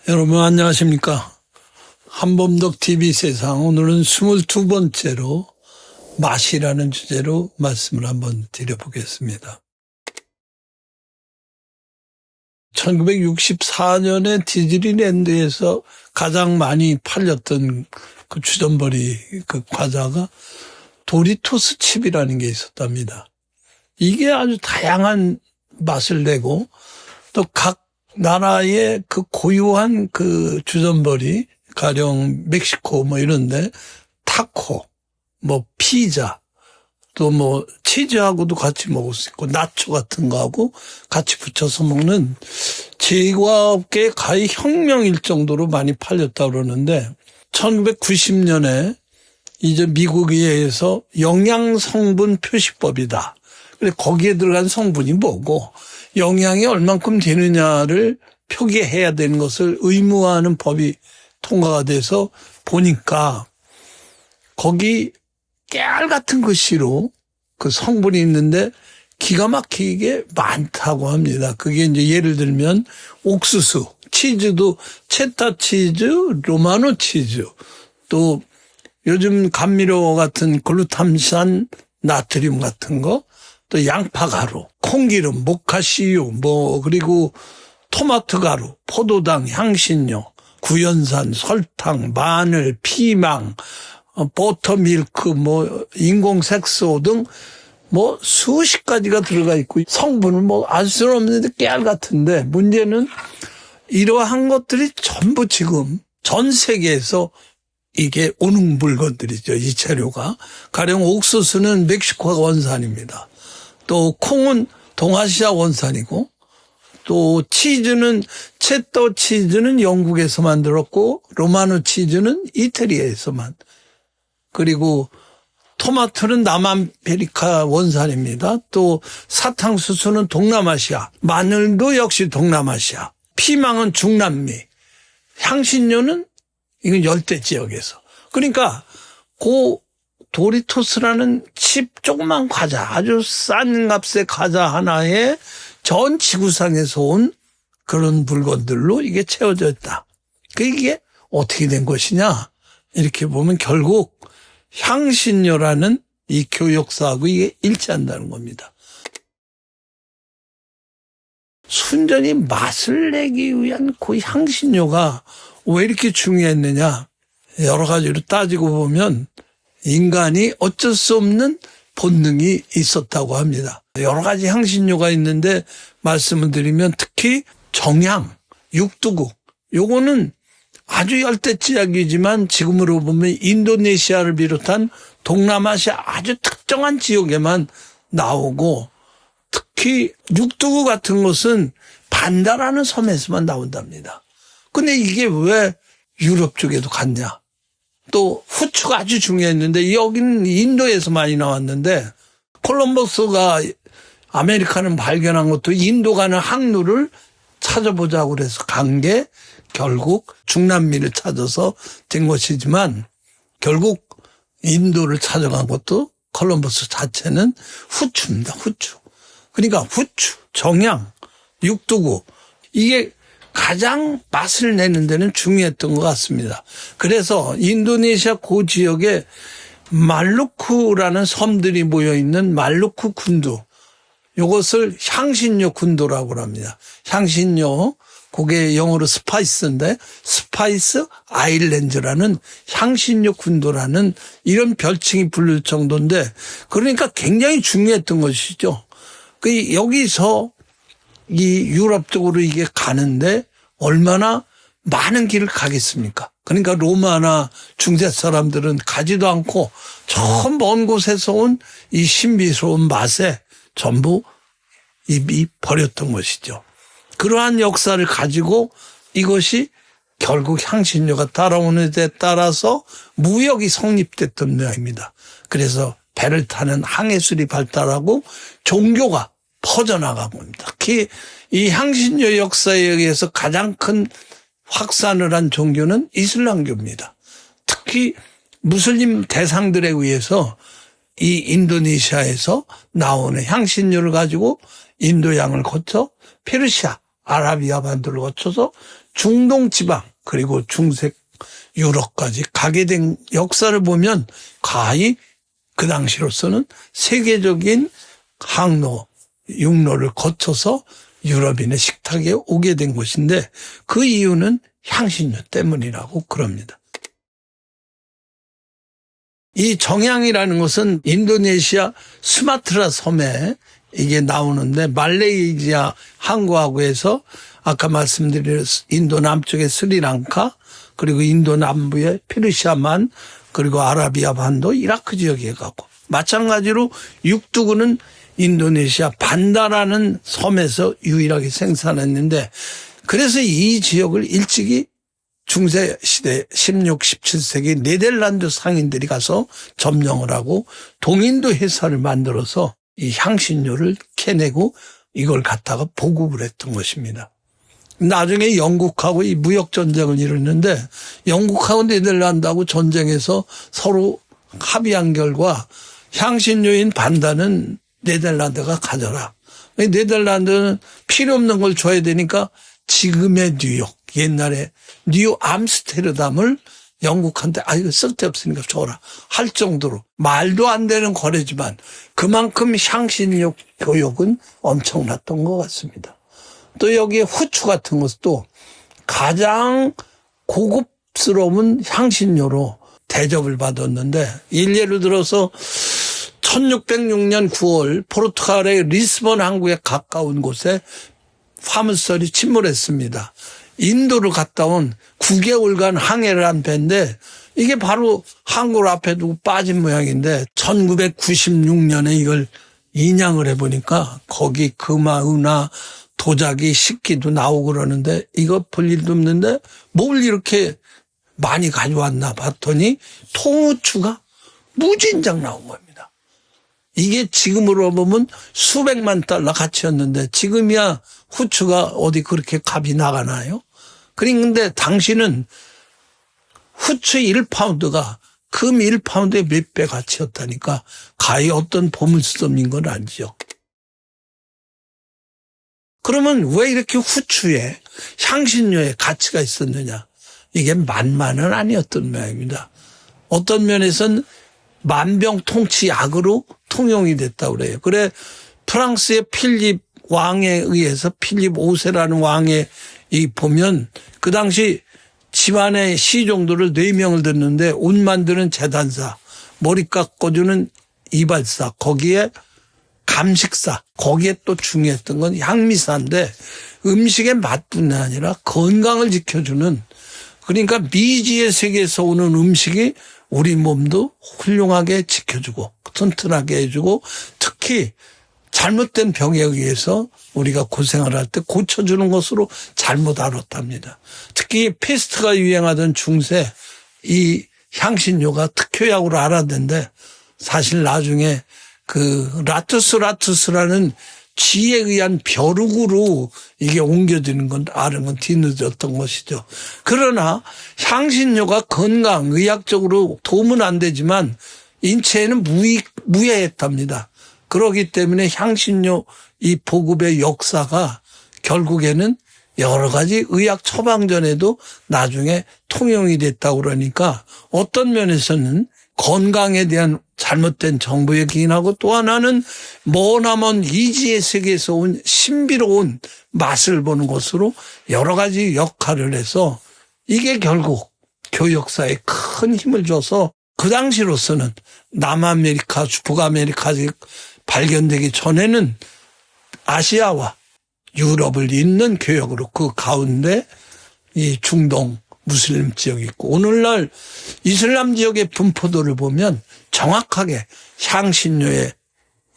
여러분 안녕하십니까. 한범덕 TV 세상, 오늘은 22번째로 맛이라는 주제로 말씀을 한번 드려보겠습니다. 1964년에 디즈니랜드에서 가장 많이 팔렸던 그 주전벌이 그 과자가 도리토스 칩이라는 게 있었답니다. 이게 아주 다양한 맛을 내고 또 각 나라의 그 고유한 그 주전벌이, 가령 멕시코 뭐 이런데 타코, 뭐 피자, 또 뭐 치즈하고도 같이 먹을 수 있고 나초 같은 거하고 같이 붙여서 먹는 제과업계의 가히 혁명일 정도로 많이 팔렸다고 그러는데, 1990년에 이제 미국에 의해서 영양성분 표시법이다. 그래 거기에 들어간 성분이 뭐고 영양이 얼만큼 되느냐를 표기해야 되는 것을 의무화하는 법이 통과가 돼서 보니까 거기 깨알 같은 글씨로 그 성분이 있는데 기가 막히게 많다고 합니다. 그게 이제 예를 들면 옥수수, 치즈도 체타 치즈, 로마노 치즈, 또 요즘 감미료 같은 글루탐산 나트륨 같은 거, 또 양파 가루, 콩기름, 모카씨유, 뭐 그리고 토마토 가루, 포도당, 향신료, 구연산, 설탕, 마늘, 피망, 버터밀크, 뭐 인공색소 등 뭐 수십 가지가 들어가 있고 성분은 뭐 알 수는 없는데 깨알 같은데, 문제는 이러한 것들이 전부 지금 전 세계에서 이게 오는 물건들이죠. 이 재료가. 가령 옥수수는 멕시코가 원산입니다. 또 콩은 동아시아 원산이고, 또 치즈는 체터 치즈는 영국에서 만들었고 로마노 치즈는 이태리에서만, 그리고 토마토는 남아메리카 원산입니다. 또 사탕수수는 동남아시아, 마늘도 역시 동남아시아, 피망은 중남미, 향신료는 이건 열대 지역에서. 그러니까 그 도리토스라는 칩 조그만 과자, 아주 싼 값의 과자 하나에 전 지구상에서 온 그런 물건들로 이게 채워져 있다. 이게 어떻게 된 것이냐? 이렇게 보면 결국 향신료라는 이 교역사하고 이게 일치한다는 겁니다. 순전히 맛을 내기 위한 그 향신료가 왜 이렇게 중요했느냐? 여러 가지로 따지고 보면 인간이 어쩔 수 없는 본능이 있었다고 합니다. 여러 가지 향신료가 있는데 말씀을 드리면 특히 정향, 육두국, 요거는 아주 열대지역이지만 지금으로 보면 인도네시아를 비롯한 동남아시아 아주 특정한 지역에만 나오고, 특히 육두국 같은 것은 반다라는 섬에서만 나온답니다. 근데 이게 왜 유럽 쪽에도 갔냐? 또 후추가 아주 중요했는데 여기는 인도에서 많이 나왔는데, 콜럼버스가 아메리카를 발견한 것도 인도 가는 항로를 찾아보자고 그래서 간 게 결국 중남미를 찾아서 된 것이지만, 결국 인도를 찾아간 것도 콜럼버스 자체는 후추입니다. 후추. 그러니까 후추, 정향, 육두구, 이게 가장 맛을 내는 데는 중요했던 것 같습니다. 그래서 인도네시아 그 지역에 말루쿠라는 섬들이 모여있는 말루쿠 군도, 이것을 향신료 군도라고 합니다. 향신료, 그게 영어로 스파이스인데 스파이스 아일랜드라는 향신료 군도라는 이런 별칭이 불릴 정도인데, 그러니까 굉장히 중요했던 것이죠. 여기서 이 유럽 쪽으로 이게 가는데 얼마나 많은 길을 가겠습니까? 그러니까 로마나 중세 사람들은 가지도 않고 저 먼 곳에서 온 이 신비스러운 맛에 전부 입이 버렸던 것이죠. 그러한 역사를 가지고 이것이 결국 향신료가 따라오는 데 따라서 무역이 성립됐던 모양입니다. 그래서 배를 타는 항해술이 발달하고 종교가 퍼져나가고 있습니다. 특히 이 향신료 역사에 의해서 가장 큰 확산을 한 종교는 이슬람교입니다. 특히 무슬림 대상들에 의해서 이 인도네시아에서 나오는 향신료를 가지고 인도양을 거쳐 페르시아, 아라비아 반도를 거쳐서 중동 지방 그리고 중세 유럽까지 가게 된 역사를 보면 거의 그 당시로서는 세계적인 항로, 육로를 거쳐서 유럽인의 식탁에 오게 된 것인데 그 이유는 향신료 때문이라고 그럽니다. 이 정향이라는 것은 인도네시아 수마트라 섬에 이게 나오는데 말레이시아 항구하고에서 아까 말씀드린 인도 남쪽의 스리랑카 그리고 인도 남부의 페르시아만 그리고 아라비아 반도 이라크 지역에 가고 마찬가지로 육두구는 인도네시아 반다라는 섬에서 유일하게 생산했는데 그래서 이 지역을 일찍이 중세시대 16, 17세기 네덜란드 상인들이 가서 점령을 하고 동인도 회사를 만들어서 이 향신료를 캐내고 이걸 갖다가 보급을 했던 것입니다. 나중에 영국하고 이 무역전쟁을 이뤘는데 영국하고 네덜란드하고 전쟁에서 서로 합의한 결과 향신료인 반다는 네덜란드가 가져라. 네덜란드는 필요 없는 걸 줘야 되니까 지금의 뉴욕, 옛날에 뉴 암스테르담을 영국한테 이거 쓸데없으니까 줘라 할 정도로 말도 안 되는 거래지만 그만큼 향신료 교역은 엄청났던 것 같습니다. 또 여기에 후추 같은 것도 가장 고급스러운 향신료로 대접을 받았는데 일례로 들어서 1606년 9월 포르투갈의 리스본 항구에 가까운 곳에 화물선이 침몰했습니다. 인도를 갔다 온 9개월간 항해를 한 배인데 이게 바로 항구를 앞에 두고 빠진 모양인데 1996년에 이걸 인양을 해보니까 거기 금화, 은화, 도자기, 식기도 나오고 그러는데 이거 볼 일도 없는데 뭘 이렇게 많이 가져왔나 봤더니 통후추가 무진장 나온 겁니다. 이게 지금으로 보면 수백만 달러 가치였는데 지금이야 후추가 어디 그렇게 값이 나가나요? 그런데 당시는 후추 1파운드가 금 1파운드의 몇 배 가치였다니까 가히 어떤 보물섬인 건 아니죠. 그러면 왜 이렇게 후추에 향신료에 가치가 있었느냐? 이게 만만은 아니었던 모양입니다. 어떤 면에서는 만병통치약으로 통용이 됐다고 그래요. 그래 프랑스의 필립 왕에 의해서 필립 5세라는 왕에 보면 그 당시 집안의 시종들을 4명을 듣는데 옷 만드는 재단사, 머리 깎아주는 이발사, 거기에 감식사, 거기에 또 중요했던 건 향미사인데 음식의 맛뿐 아니라 건강을 지켜주는 그러니까 미지의 세계에서 오는 음식이 우리 몸도 훌륭하게 지켜주고 튼튼하게 해주고 특히 잘못된 병에 의해서 우리가 고생을 할 때 고쳐주는 것으로 잘못 알았답니다. 특히 패스트가 유행하던 중세 이 향신료가 특효약으로 알았는데 사실 나중에 그 라투스라는 쥐에 의한 벼룩으로 이게 옮겨지는 건 아는 건 뒤늦었던 것이죠. 그러나 향신료가 건강, 의학적으로 도움은 안 되지만 인체에는 무해했답니다. 그렇기 때문에 향신료 이 보급의 역사가 결국에는 여러 가지 의학 처방전에도 나중에 통용이 됐다고 그러니까 어떤 면에서는 건강에 대한 잘못된 정보에 기인하고 또 하나는 머나먼 이지의 세계에서 온 신비로운 맛을 보는 것으로 여러 가지 역할을 해서 이게 결국 교역사에 큰 힘을 줘서 그 당시로서는 남아메리카, 북아메리카에 발견되기 전에는 아시아와 유럽을 잇는 교역으로 그 가운데 이 중동 무슬림 지역이 있고 오늘날 이슬람 지역의 분포도를 보면 정확하게 향신료의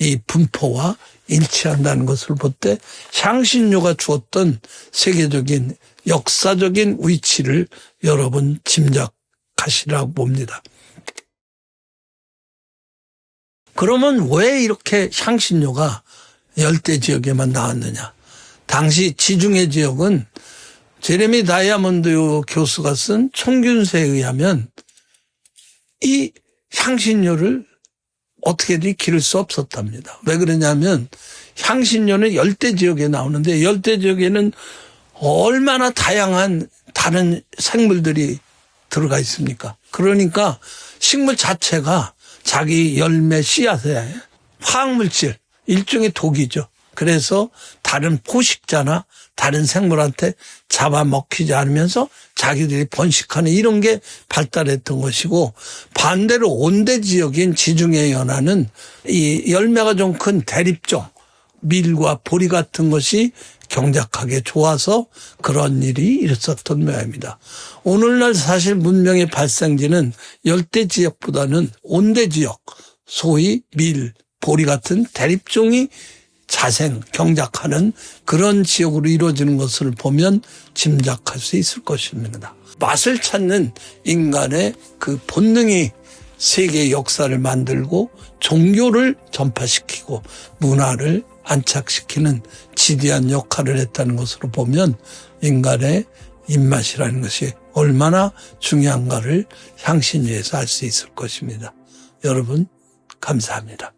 이 분포와 일치한다는 것을 볼 때 향신료가 주었던 세계적인 역사적인 위치를 여러분 짐작하시라고 봅니다. 그러면 왜 이렇게 향신료가 열대 지역에만 나왔느냐? 당시 지중해 지역은 제레미 다이아몬드 교수가 쓴 총균세에 의하면 이 향신료를 어떻게든 기를 수 없었답니다. 왜 그러냐면 향신료는 열대 지역에 나오는데 열대 지역에는 얼마나 다양한 다른 생물들이 들어가 있습니까? 그러니까 식물 자체가 자기 열매 씨앗에 화학물질, 일종의 독이죠. 그래서 다른 포식자나 다른 생물한테 잡아먹히지 않으면서 자기들이 번식하는 이런 게 발달했던 것이고, 반대로 온대 지역인 지중해 연안은 이 열매가 좀 큰 대립종, 밀과 보리 같은 것이 경작하게 좋아서 그런 일이 있었던 모양입니다. 오늘날 사실 문명의 발생지는 열대 지역보다는 온대 지역, 소위 밀, 보리 같은 대립종이 자생, 경작하는 그런 지역으로 이루어지는 것을 보면 짐작할 수 있을 것입니다. 맛을 찾는 인간의 그 본능이 세계의 역사를 만들고 종교를 전파시키고 문화를 안착시키는 지대한 역할을 했다는 것으로 보면 인간의 입맛이라는 것이 얼마나 중요한가를 향신료에서 알 수 있을 것입니다. 여러분, 감사합니다.